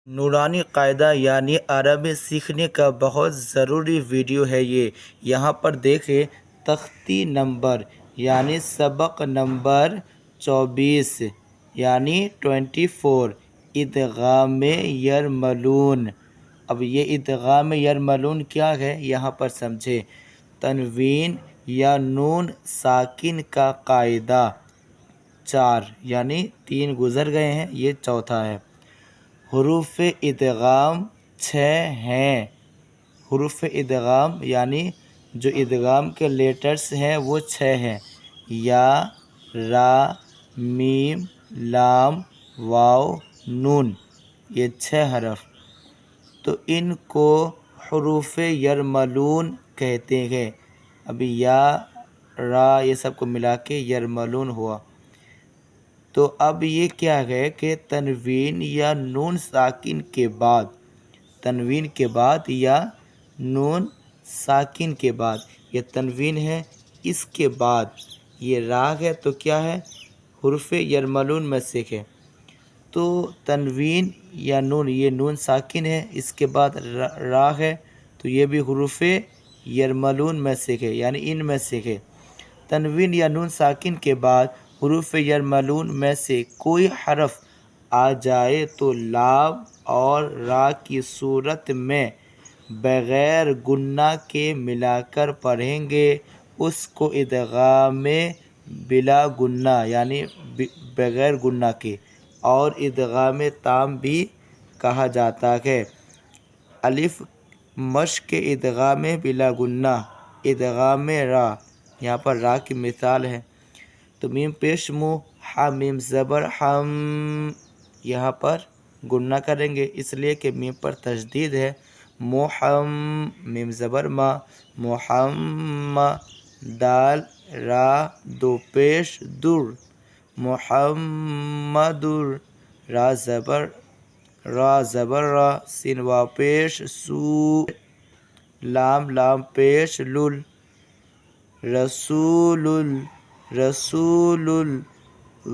نورانی قاعدہ یعنی عربی سیکھنے کا بہت ضروری ویڈیو ہے یہ۔ یہاں پر دیکھیں تختی نمبر یعنی سبق نمبر 24 یعنی 24 ادغام یرملون۔ اب یہ ادغام یرملون کیا ہے یہاں پر سمجھے۔ تنوین یا نون ساکن کا قاعدہ 4 یعنی 3 گزر گئے ہیں، یہ چوتھا ہے۔ حروف ادغام 6 ہیں۔ حروف ادغام یعنی جو ادغام کے لیٹرز ہیں وہ 6 ہیں۔ یا، را، میم، لام، واو، نون، یہ 6 حرف۔ تو ان کو حروف یرملون کہتے ہیں۔ ابھی یا، را یہ سب کو ملا کے یرملون ہوا۔ تو اب یہ کیا ہے کہ تنوین یا نون ساکن کے بعد، تنوین کے بعد یا نون ساکن کے بعد، یہ تنوین ہے، اس کے بعد یہ را ہے تو کیا ہے، حروف یرملون میں سے ہے۔ تو تنوین یا نون، یہ نون ساکن ہے، اس کے بعد را ہے تو یہ بھی حروف یرملون میں سے ہے، یعنی ان میں سے ہے۔ تنوین یا نون ساکن کے بعد حروف یرملون میں سے کوئی حرف آ جائے تو لام اور را کی صورت میں بغیر گنہ کے ملا کر پڑھیں گے، اس کو ادغام بلا گنہ یعنی بغیر گنہ کے اور ادغام تام بھی کہا جاتا ہے۔ الف مشق ادغام بلا گنہ، ادغام را، یہاں پر را کی مثال ہے۔ تو میم پیش منہ، ہا میم زبر ہم، یہاں پر گنہ کریں گے اس لیے کہ میم پر تشدید ہے۔ محم، میم زبر ما، محمد، دال را دو پیش در، محمدر، را زبر را، سین وا پیش سو، لام لام پیش لل، رسول، رسول،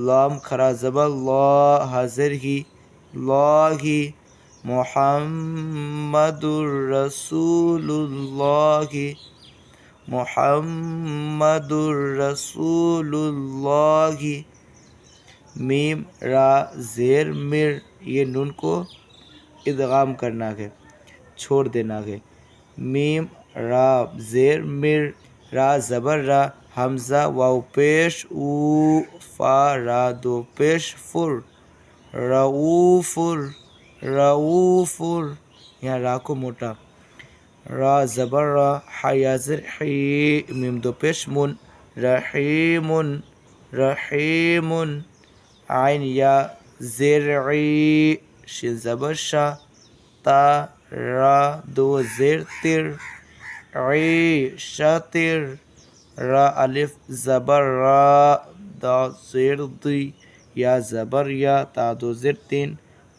لام کھڑا زبر لا حاضر ہی، لاہ، محمد رسول اللہ، محمد رسول اللہ۔ میم را زیر مر، یہ نون کو ادغام کرنا ہے، چھوڑ دینا ہے۔ میم را زیر مر، را زبر را، حمزہ واو پیش او، فا را دو پیش فر، رؤوفر، رؤوفر، یہاں را کو موٹا، را زبر را، حیازر حی، میم دو پیش من، رحیم، رحیم، عین یا زیر عی، شین زبر شا، تا را دو زیر تر، عی شاتر، را الف زبر را، دا زیر دی، یا زبر یا، تا دو زیر تین،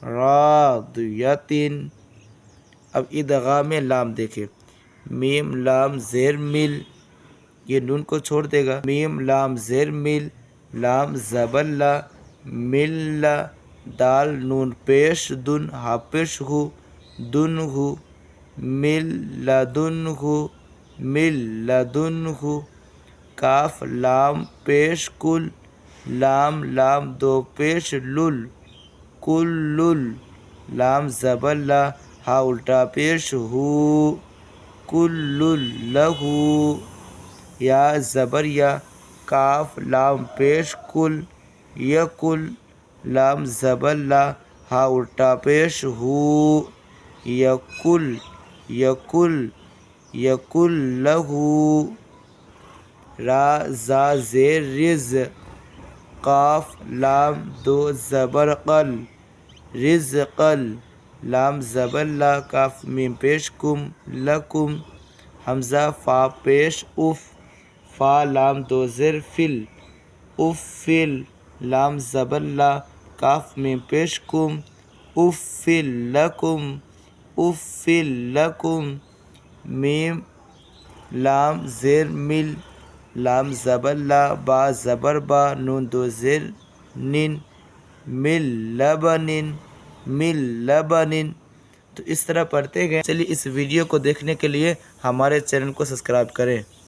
را دیتین۔ اب ادغام لام دیکھیں، میم لام زیر مل، یہ نون کو چھوڑ دے گا، میم لام زیر مل، لام زبر لا، مل لا، دال نون پیش دن، ہا پیش ہو، دن ہو، مل لدن ہو، مل لدن ہو، کاف لام پیش کل، لام لام دو پیش لل، کل لل، لام زبر لا، ہا الٹا پیش ہو، کل لہو، یا زبر یا، کاف لام پیش کل، یکل، لام زبر لا، ہا الٹا پیش ہو، یکل، یکل، یکل لہو، را زا زیر رز، قاف لام دو زبر قل، رزقل، لام زبر لا، کاف میم پیش کم، لکم، حمزہ فا پیش اف، فا لام دو زیر فل، افل، لام زبر لا، کاف میم پیش کم، افل لکم، افل لکم، میم لام زیر مل، لام زبر لا، با زبر با، نون دو زیر نن، مل لبنن، من لبن. تو اس طرح پڑھتے گئے. چلیے اس ویڈیو کو دیکھنے کے لیے ہمارے چینل کو سبسکرائب کریں.